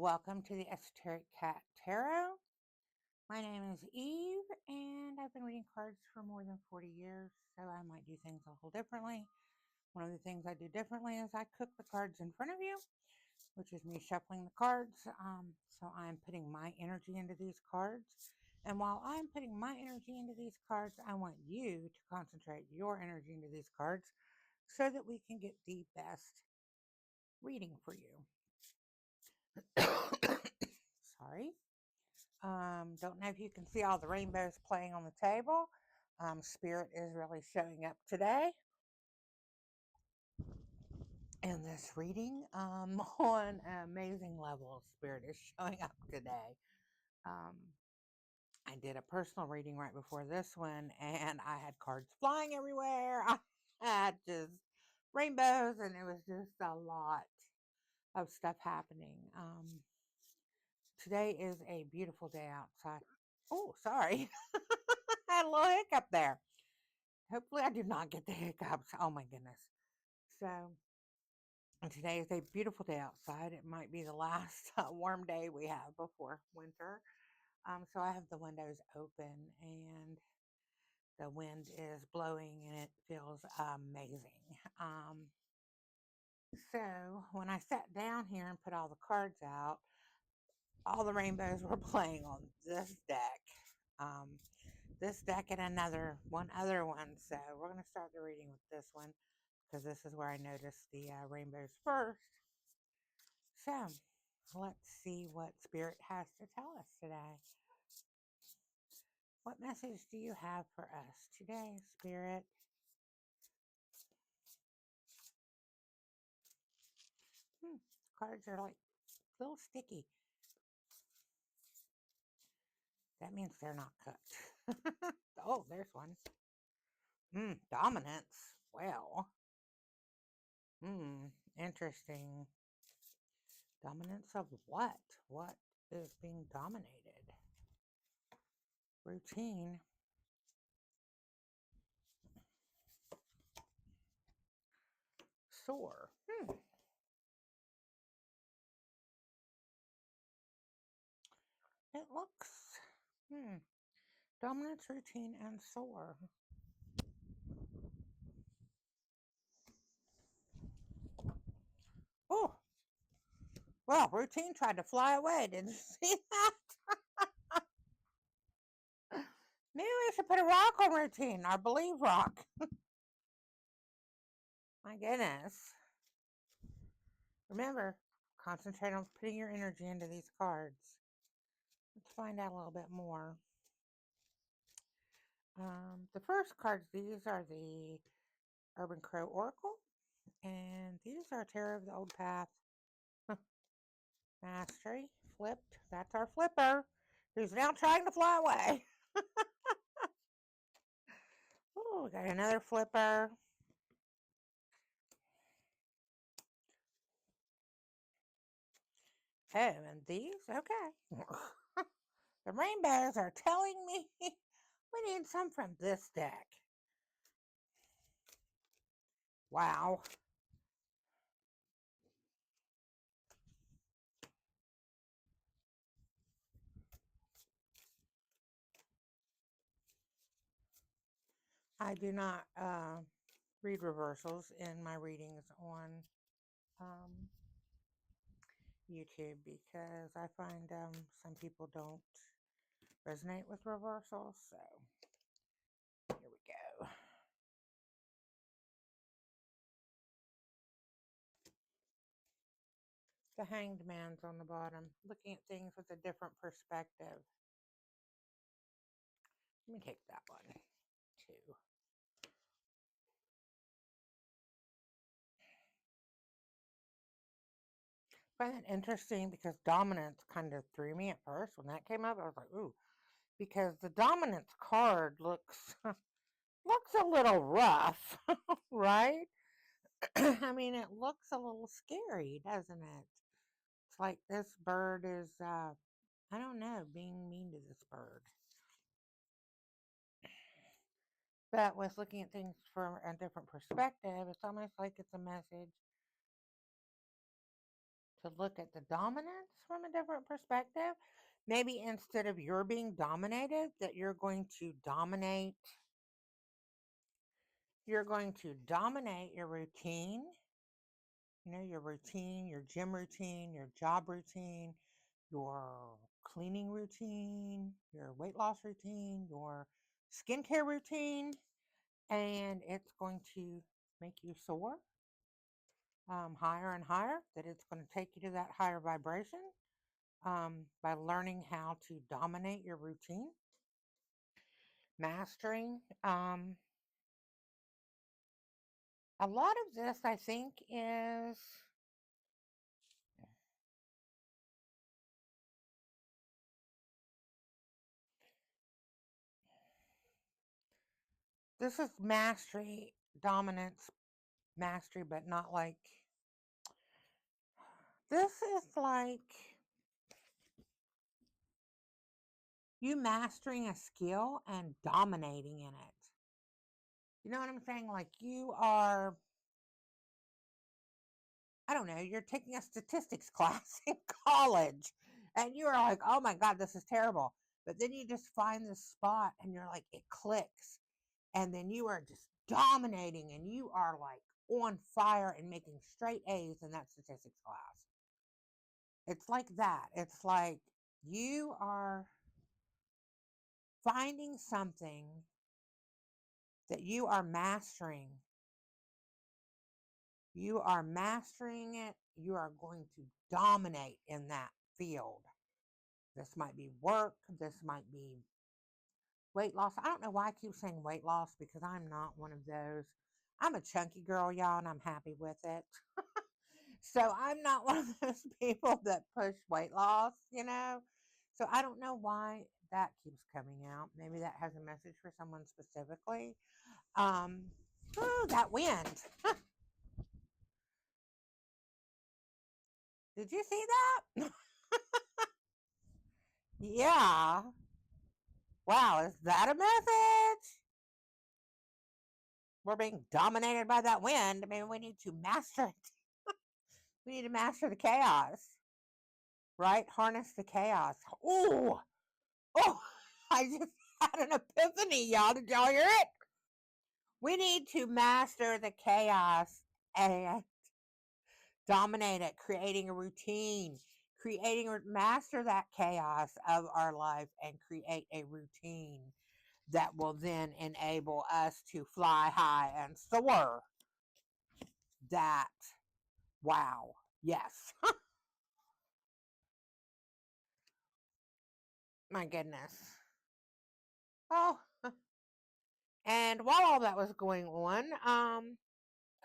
Welcome to the Esoteric Cat Tarot. My name is Eve, and I've been reading cards for more than 40 years, so I might do things a little differently. One of the things I do differently is I cook the cards in front of you, which is me shuffling the cards. So I'm putting my energy into these cards. And while I'm putting my energy into these cards, I want you to concentrate your energy into these cards so that we can get the best reading for you. Sorry. Don't know if you can see all the rainbows playing on the table. Spirit is really showing up today in this reading on an amazing level. Spirit is showing up today. Um, I did a personal reading right before this one, and I had cards flying everywhere. I had just rainbows, and it was just a lot of stuff happening. Today is a beautiful day outside. Oh, sorry. I had a little hiccup there. Hopefully, I did not get the hiccups. Oh, my goodness. So, today is a beautiful day outside. It might be the last warm day we have before winter. So, I have the windows open and the wind is blowing and it feels amazing. So, when I sat down here and put all the cards out, all the rainbows were playing on this deck. This deck and one other one. So we're going to start the reading with this one because this is where I noticed the rainbows first. So let's see what Spirit has to tell us today. What message do you have for us today, Spirit? Cards are like a little sticky. That means they're not cooked. Oh, there's one. Dominance. Well. Interesting. Dominance of what? What is being dominated? Routine. Sore. It looks. Dominance, routine, and sore. Oh, well, routine tried to fly away. Did you see that? Maybe we should put a rock on routine, our believe rock. My goodness. Remember, concentrate on putting your energy into these cards. Let's find out a little bit more. The first cards, these are the Urban Crow Oracle, and these are Tarot of the Old Path. Mastery, flipped. That's our flipper, who's now trying to fly away. Oh, we got another flipper. Oh, and these? Okay. The rainbows are telling me we need some from this deck. Wow. I do not read reversals in my readings on um, YouTube because I find some people don't resonate with reversals. So here we go. The Hanged Man's on the bottom, looking at things with a different perspective. Let me take that one too. I find it interesting because dominance kind of threw me at first when that came up. I was like, ooh, because the dominance card looks looks a little rough, right? I mean, it looks a little scary, doesn't it? It's like this bird is, I don't know, being mean to this bird. But with looking at things from a different perspective, it's almost like it's a message to look at the dominance from a different perspective. Maybe instead of you're being dominated, that you're going to dominate your routine, your routine, your gym routine, your job routine, your cleaning routine, your weight loss routine, your skincare routine, and it's going to make you soar higher and higher, that it's going to take you to that higher vibration by learning how to dominate your routine, mastering. A lot of this, I think, is this is mastery, dominance, mastery, but not like this is like you mastering a skill and dominating in it. You know what I'm saying? Like you are, I don't know, you're taking a statistics class in college and you are like, oh my God, this is terrible. But then you just find this spot and you're like, it clicks. And then you are just dominating and you are like on fire and making straight A's in that statistics class. It's like that. It's like you are finding something that you are mastering. You are mastering it. You are going to dominate in that field. This might be work. This might be weight loss. I don't know why I keep saying weight loss because I'm not one of those. I'm a chunky girl, y'all, and I'm happy with it. So I'm not one of those people that push weight loss, So I don't know why that keeps coming out. Maybe that has a message for someone specifically. Oh, that wind. Did you see that? Yeah. Wow, is that a message? We're being dominated by that wind. Maybe we need to master it. We need to master the chaos, right? Harness the chaos. Oh, I just had an epiphany, y'all. Did y'all hear it? We need to master the chaos and dominate it, creating a routine, master that chaos of our life and create a routine that will then enable us to fly high and soar. That, wow, yes. My goodness. Oh, and while all that was going on, a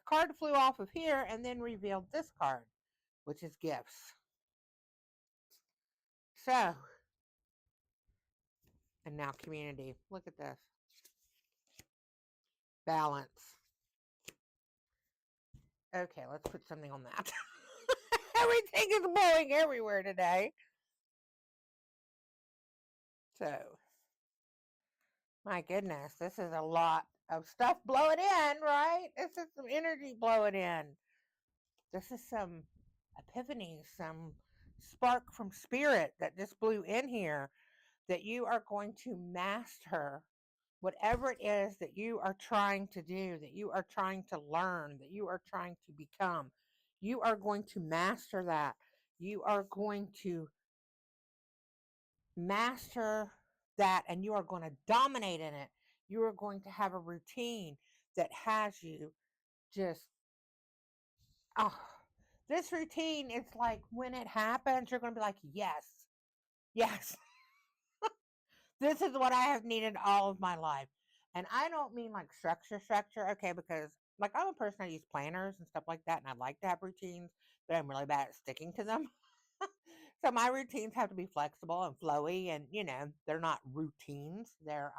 card flew off of here and then revealed this card, which is gifts. So, and now community. Look at this. Balance. Okay, let's put something on that. Everything is blowing everywhere today. So, my goodness, this is a lot of stuff blowing in, right? This is some energy blowing in. This is some epiphany, some spark from spirit that just blew in here, that you are going to master whatever it is that you are trying to do, that you are trying to learn, that you are trying to become. You are going to master that. You are going to master that and you are going to dominate in it. You are going to have a routine that has you just, oh, this routine, it's like when it happens, you're going to be like, yes, yes, this is what I have needed all of my life. And I don't mean like structure, okay, because like I'm a person that use planners and stuff like that, and I like to have routines, but I'm really bad at sticking to them. So my routines have to be flexible and flowy, and they're not routines. They're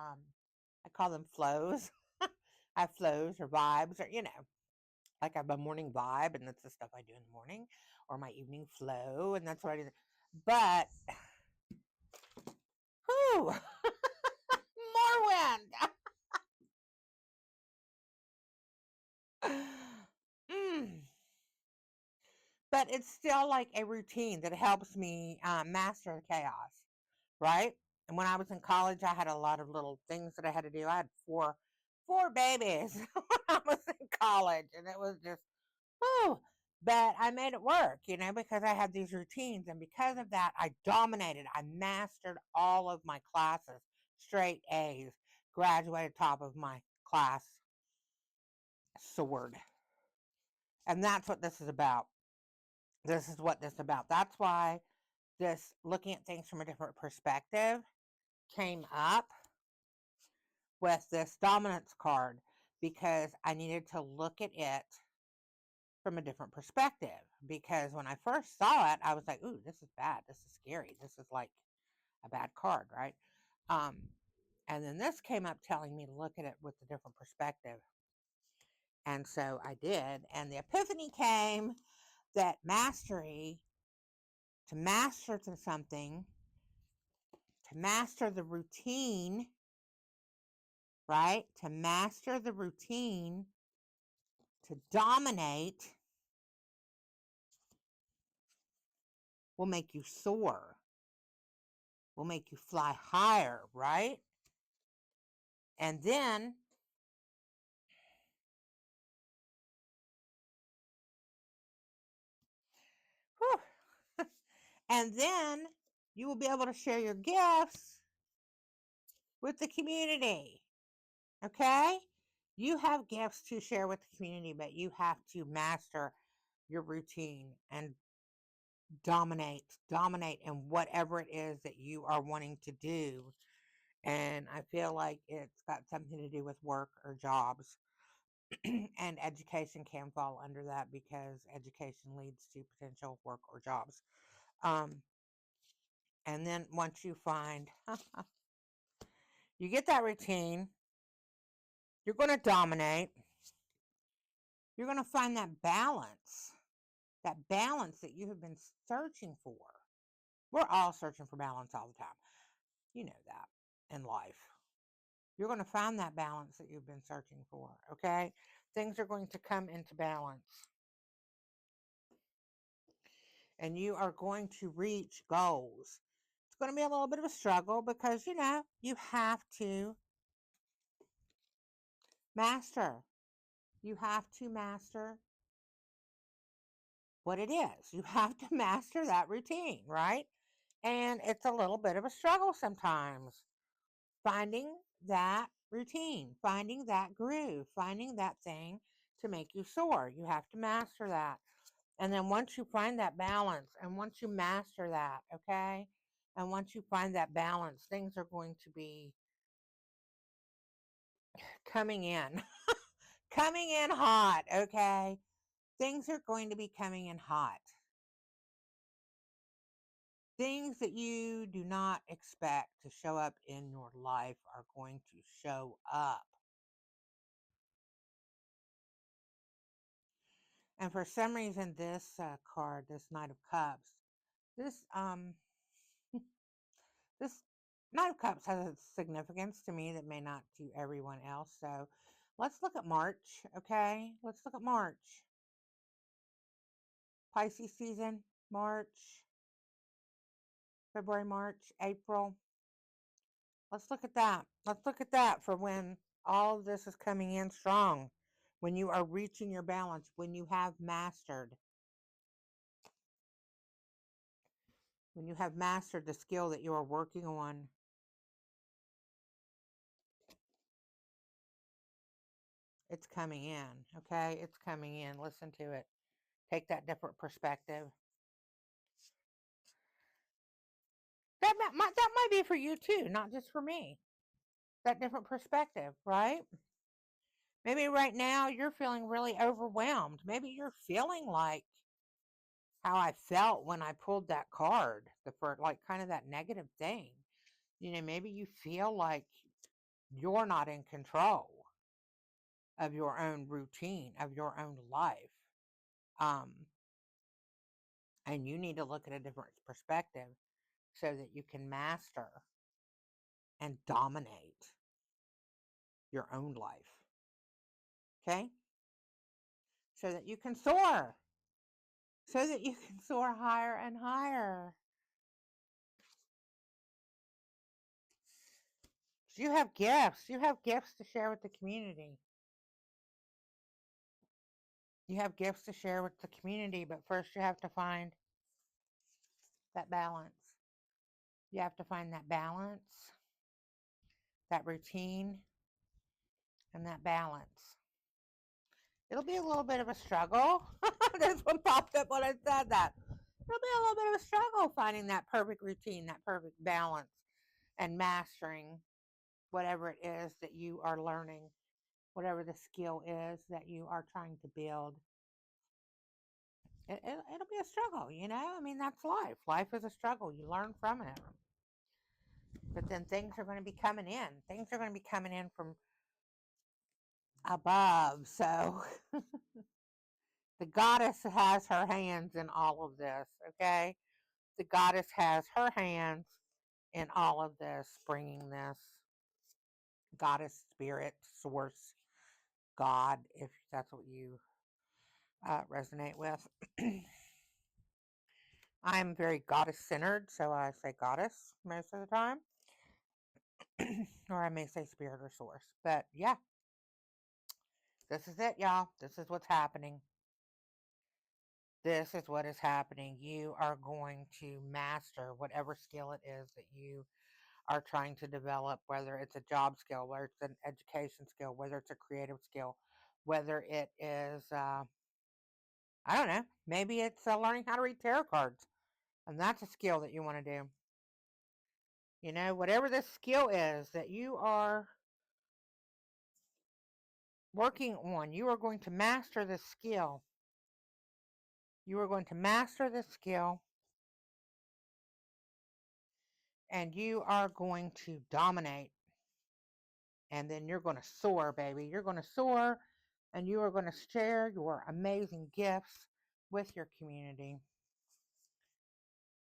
I call them flows. I have flows or vibes, or like I have a morning vibe, and that's the stuff I do in the morning, or my evening flow, and that's what I do. But whew, more wind. Mm. but it's still like a routine that helps me master the chaos, right? And when I was in college, I had a lot of little things that I had to do. I had four babies when I was in college, and it was just, whew. But I made it work, because I had these routines, and because of that, I dominated. I mastered all of my classes, straight A's, graduated top of my class, sword. And that's what this is about. This is what this is about. That's why this looking at things from a different perspective came up with this dominance card, because I needed to look at it from a different perspective. Because when I first saw it, I was like, ooh, this is bad. This is scary. This is like a bad card, right? And then this came up telling me to look at it with a different perspective. And so I did. And the epiphany came that mastery, to master to something, to master the routine, right? To master the routine, to dominate, will make you soar, will make you fly higher, right? And then whew, and then you will be able to share your gifts with the community. Okay? You have gifts to share with the community, but you have to master your routine and dominate in whatever it is that you are wanting to do. And I feel like it's got something to do with work or jobs. And education can fall under that, because education leads to potential work or jobs. And then once you find, you get that routine, you're going to dominate. You're going to find that balance that you have been searching for. We're all searching for balance all the time. You know that in life. You're going to find that balance that you've been searching for, okay? Things are going to come into balance. And you are going to reach goals. It's going to be a little bit of a struggle, because, you have to master. You have to master what it is. You have to master that routine, right? And it's a little bit of a struggle sometimes. Finding that routine, finding that groove, finding that thing to make you soar. You have to master that. And then once you find that balance, and once you master that, okay? And once you find that balance, things are going to be coming in, coming in hot, okay? Things are going to be coming in hot. Things that you do not expect to show up in your life are going to show up. And for some reason, this card, this Knight of Cups, this this Knight of Cups has a significance to me that may not to everyone else. So let's look at March, okay? Let's look at March. Pisces season, March, February, March, April. Let's look at that. Let's look at that for when all of this is coming in strong, when you are reaching your balance, when you have mastered. When you have mastered the skill that you are working on. It's coming in, okay? It's coming in. Listen to it. Take that different perspective. That might be for you too, not just for me. That different perspective, right? Maybe right now you're feeling really overwhelmed. Maybe you're feeling like how I felt when I pulled that card, the first, like kind of that negative thing. Maybe you feel like you're not in control of your own routine, of your own life. Um, and you need to look at a different perspective so that you can master and dominate your own life. Okay? So that you can soar. so that you can soar higher and higher. You have gifts. You have gifts to share with the community. You have gifts to share with the community, but first you have to find that balance. You have to find that balance, that routine, and that balance. It'll be a little bit of a struggle. This one popped up when I said that. It'll be a little bit of a struggle finding that perfect routine, that perfect balance, and mastering whatever it is that you are learning, whatever the skill is that you are trying to build. It'll be a struggle, you know? I mean, that's life. Life is a struggle. You learn from it. But then things are going to be coming in. Things are going to be coming in from above. So the goddess has her hands in all of this, okay? The goddess has her hands in all of this, bringing this. Goddess, spirit, source, God, if that's what you resonate with. I'm very goddess-centered, so I say goddess most of the time. Or I may say spirit or source. But yeah, this is it, y'all. This is what's happening. This is what is happening. You are going to master whatever skill it is that you are trying to develop, whether it's a job skill, whether it's an education skill, whether it's a creative skill, whether it is, I don't know, maybe it's learning how to read tarot cards. And that's a skill that you want to do. You know, whatever this skill is that you are working on, you are going to master this skill. You are going to master this skill, and you are going to dominate. And then you're going to soar, baby. You're going to soar, and you are going to share your amazing gifts with your community.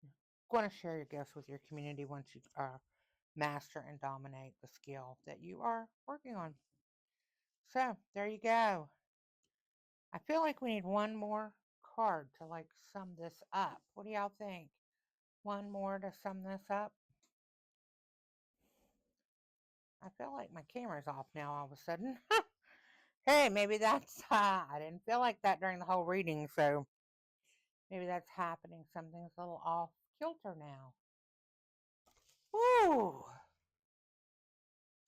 You're going to share your gifts with your community once you master and dominate the skill that you are working on. So, there you go. I feel like we need one more card to like sum this up. What do y'all think? One more to sum this up? I feel like my camera's off now all of a sudden. Hey, maybe that's, I didn't feel like that during the whole reading, so maybe that's happening. Something's a little off kilter now. Woo!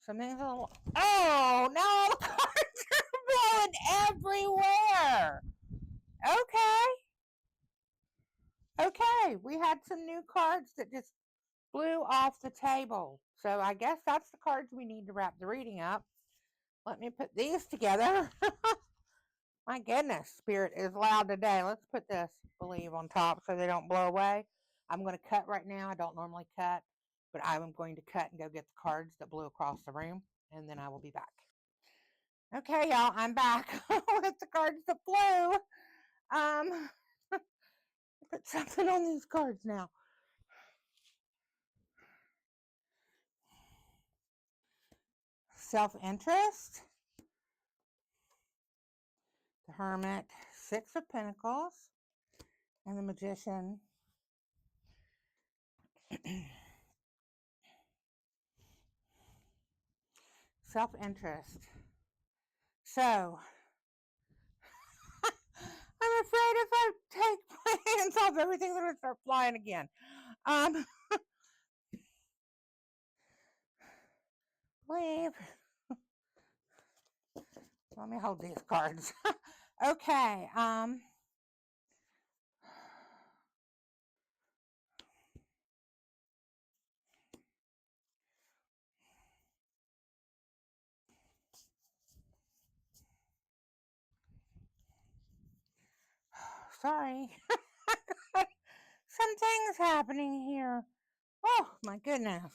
Something's a little, oh, no, the cards are blowing everywhere. Okay, we had some new cards that just blew off the table. So I guess that's the cards we need to wrap the reading up. Let me put these together. My goodness, Spirit is loud today. Let's put this believe on top so they don't blow away. I'm going to cut right now. I don't normally cut, but I'm going to cut and go get the cards that blew across the room, and then I will be back. Okay, y'all, I'm back with the cards that blew. Put something on these cards now. Self-interest. The Hermit, Six of Pentacles, and the Magician. Self-interest. So, I'm afraid if I take my hands off everything's going to start flying again. Leave. Let me hold these cards. Okay, sorry. Some things happening here. Oh, my goodness.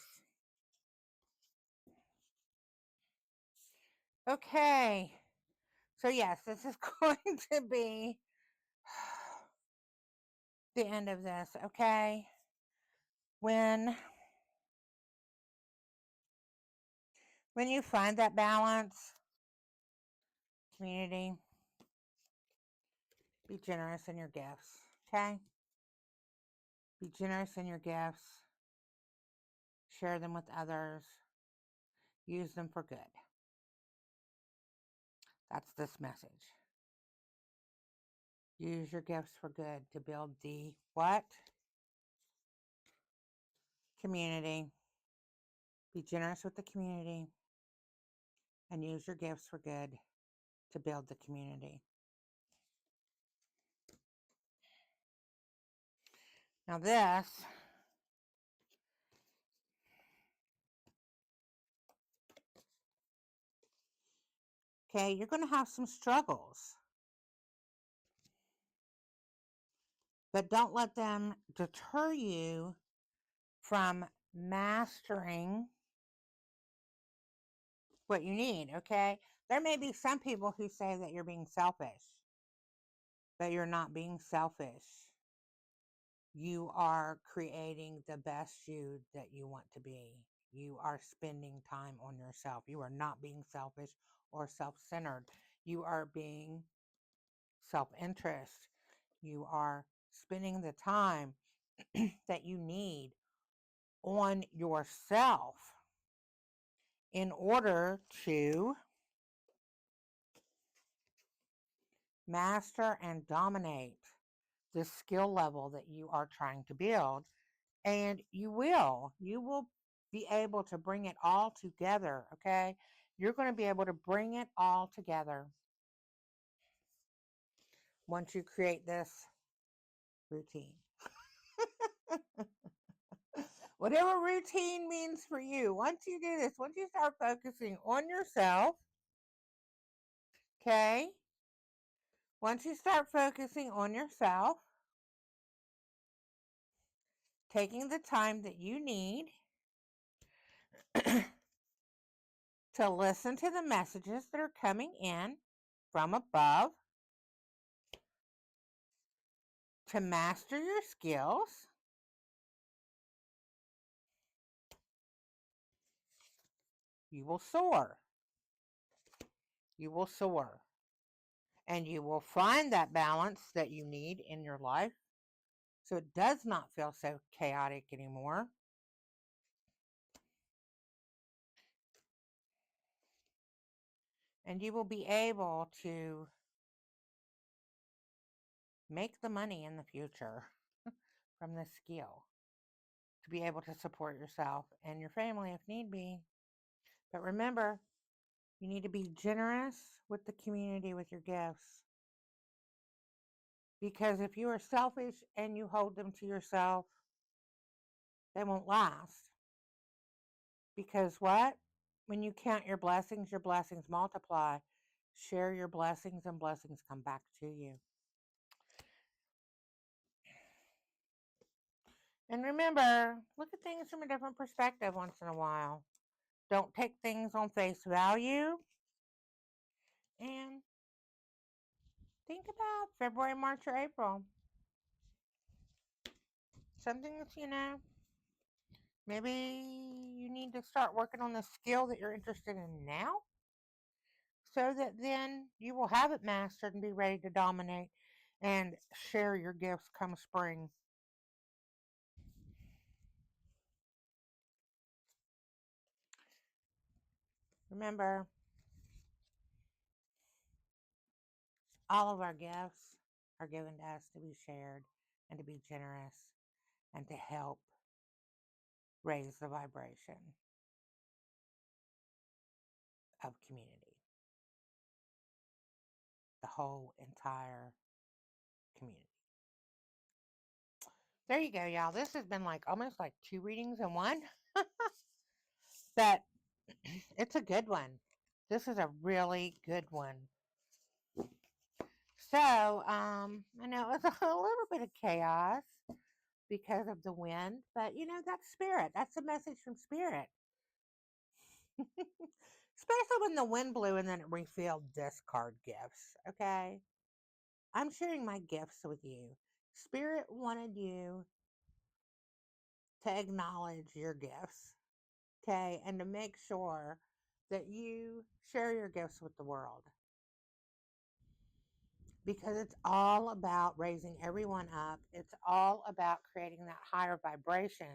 Okay. So, yes, this is going to be the end of this, okay? When you find that balance, community, be generous in your gifts. Okay? Be generous in your gifts. Share them with others. Use them for good. That's this message. Use your gifts for good to build the what? Community. Be generous with the community and use your gifts for good to build the community. Now this, okay, you're going to have some struggles, but don't let them deter you from mastering what you need, okay? There may be some people who say that you're being selfish, but you're not being selfish. You are creating the best you that you want to be. You are spending time on yourself. You are not being selfish or self-centered. You are being self-interest. You are spending the time that you need on yourself in order to master and dominate the skill level that you are trying to build. And you will be able to bring it all together, okay? You're going to be able to bring it all together once you create this routine. Whatever routine means for you, once you do this, once you start focusing on yourself, okay? Once you start focusing on yourself, taking the time that you need to listen to the messages that are coming in from above, to master your skills, you will soar. You will soar. And you will find that balance that you need in your life so it does not feel so chaotic anymore. And you will be able to make the money in the future from this skill to be able to support yourself and your family if need be. But remember, you need to be generous with the community with your gifts. Because if you are selfish and you hold them to yourself, they won't last. Because what? When you count your blessings multiply. Share your blessings and blessings come back to you. And remember, look at things from a different perspective once in a while. Don't take things on face value. And think about February, March, or April. Something that's, maybe you need to start working on the skill that you're interested in now, so that then you will have it mastered and be ready to dominate and share your gifts come spring. Remember, all of our gifts are given to us to be shared and to be generous and to help raise the vibration of community. The whole entire community. There you go, y'all. This has been almost like 2 readings in one. But it's a good one. This is a really good one. So, I know it was a little bit of chaos because of the wind, but that's spirit. That's a message from spirit. Especially when the wind blew and then it refilled discard gifts, okay? I'm sharing my gifts with you. Spirit wanted you to acknowledge your gifts, okay? And to make sure that you share your gifts with the world. because it's all about raising everyone up. It's all about creating that higher vibration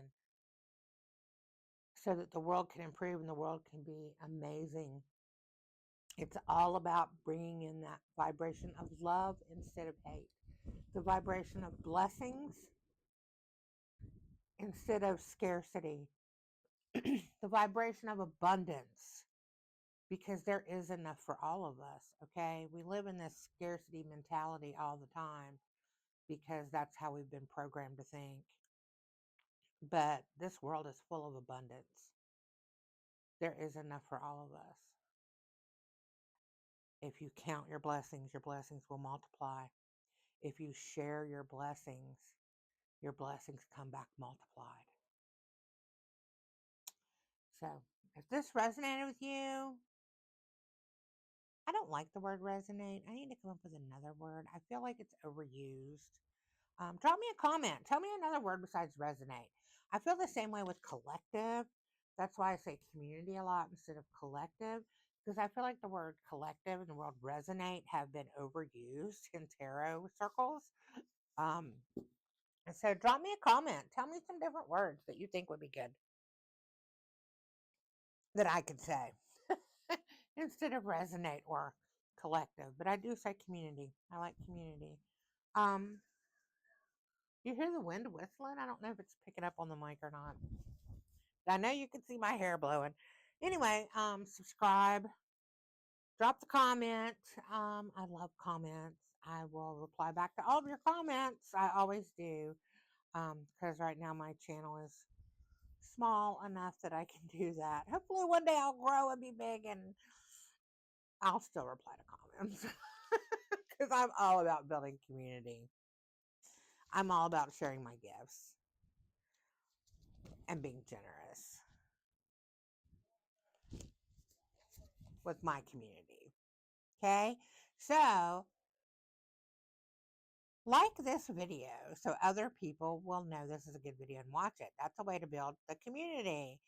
so that the world can improve and the world can be amazing. It's all about bringing in that vibration of love instead of hate, the vibration of blessings instead of scarcity, the vibration of abundance, because there is enough for all of us, okay? We live in this scarcity mentality all the time because that's how we've been programmed to think. But this world is full of abundance. There is enough for all of us. If you count your blessings will multiply. If you share your blessings come back multiplied. So, if this resonated with you, I don't like the word resonate. I need to come up with another word. I feel like it's overused. Drop me a comment. Tell me another word besides resonate. I feel the same way with collective. That's why I say community a lot instead of collective, because I feel like the word collective and the word resonate have been overused in tarot circles. Um, and so drop me a comment. Tell me some different words that you think would be good that I could say instead of resonate or collective. But I do say community. I like community. Um, you hear the wind whistling? I don't know if it's picking up on the mic or not. I know you can see my hair blowing. Anyway, subscribe, drop the comment. I love comments. I will reply back to all of your comments. I always do. Because right now my channel is small enough that I can do that. Hopefully one day I'll grow and be big and I'll still reply to comments. Because I'm all about building community. I'm all about sharing my gifts and being generous with my community. Okay? So, like this video so other people will know this is a good video and watch it. That's a way to build the community.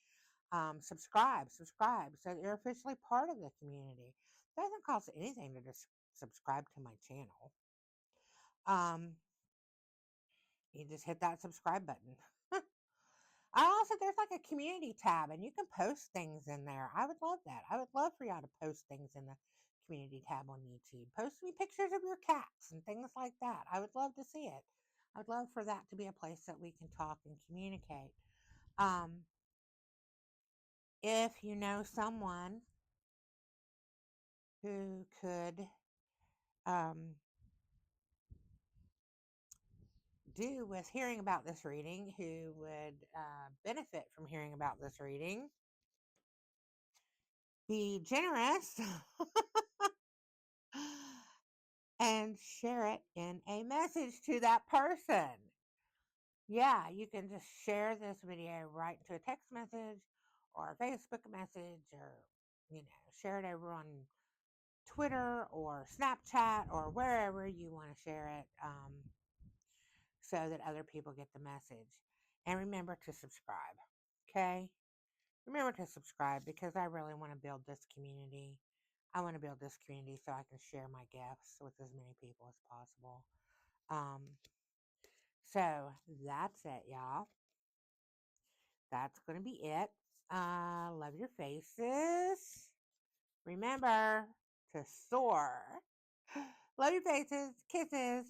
Subscribe so that you're officially part of the community. It doesn't cost anything to just subscribe to my channel. You just hit that subscribe button. There's like a community tab and you can post things in there. I would love that. I would love for y'all to post things in the community tab on YouTube. Post me pictures of your cats and things like that. I would love to see it. I would love for that to be a place that we can talk and communicate. If you know someone who could do with hearing about this reading, who would benefit from hearing about this reading, be generous and share it in a message to that person. Yeah, you can just share this video right into a text message or a Facebook message, or share it over on Twitter or Snapchat or wherever you want to share it, so that other people get the message. And remember to subscribe, okay? Remember to subscribe because I really want to build this community. I want to build this community so I can share my gifts with as many people as possible. So that's it, y'all. That's going to be it. Love your faces. Remember to soar. Love your faces. Kisses.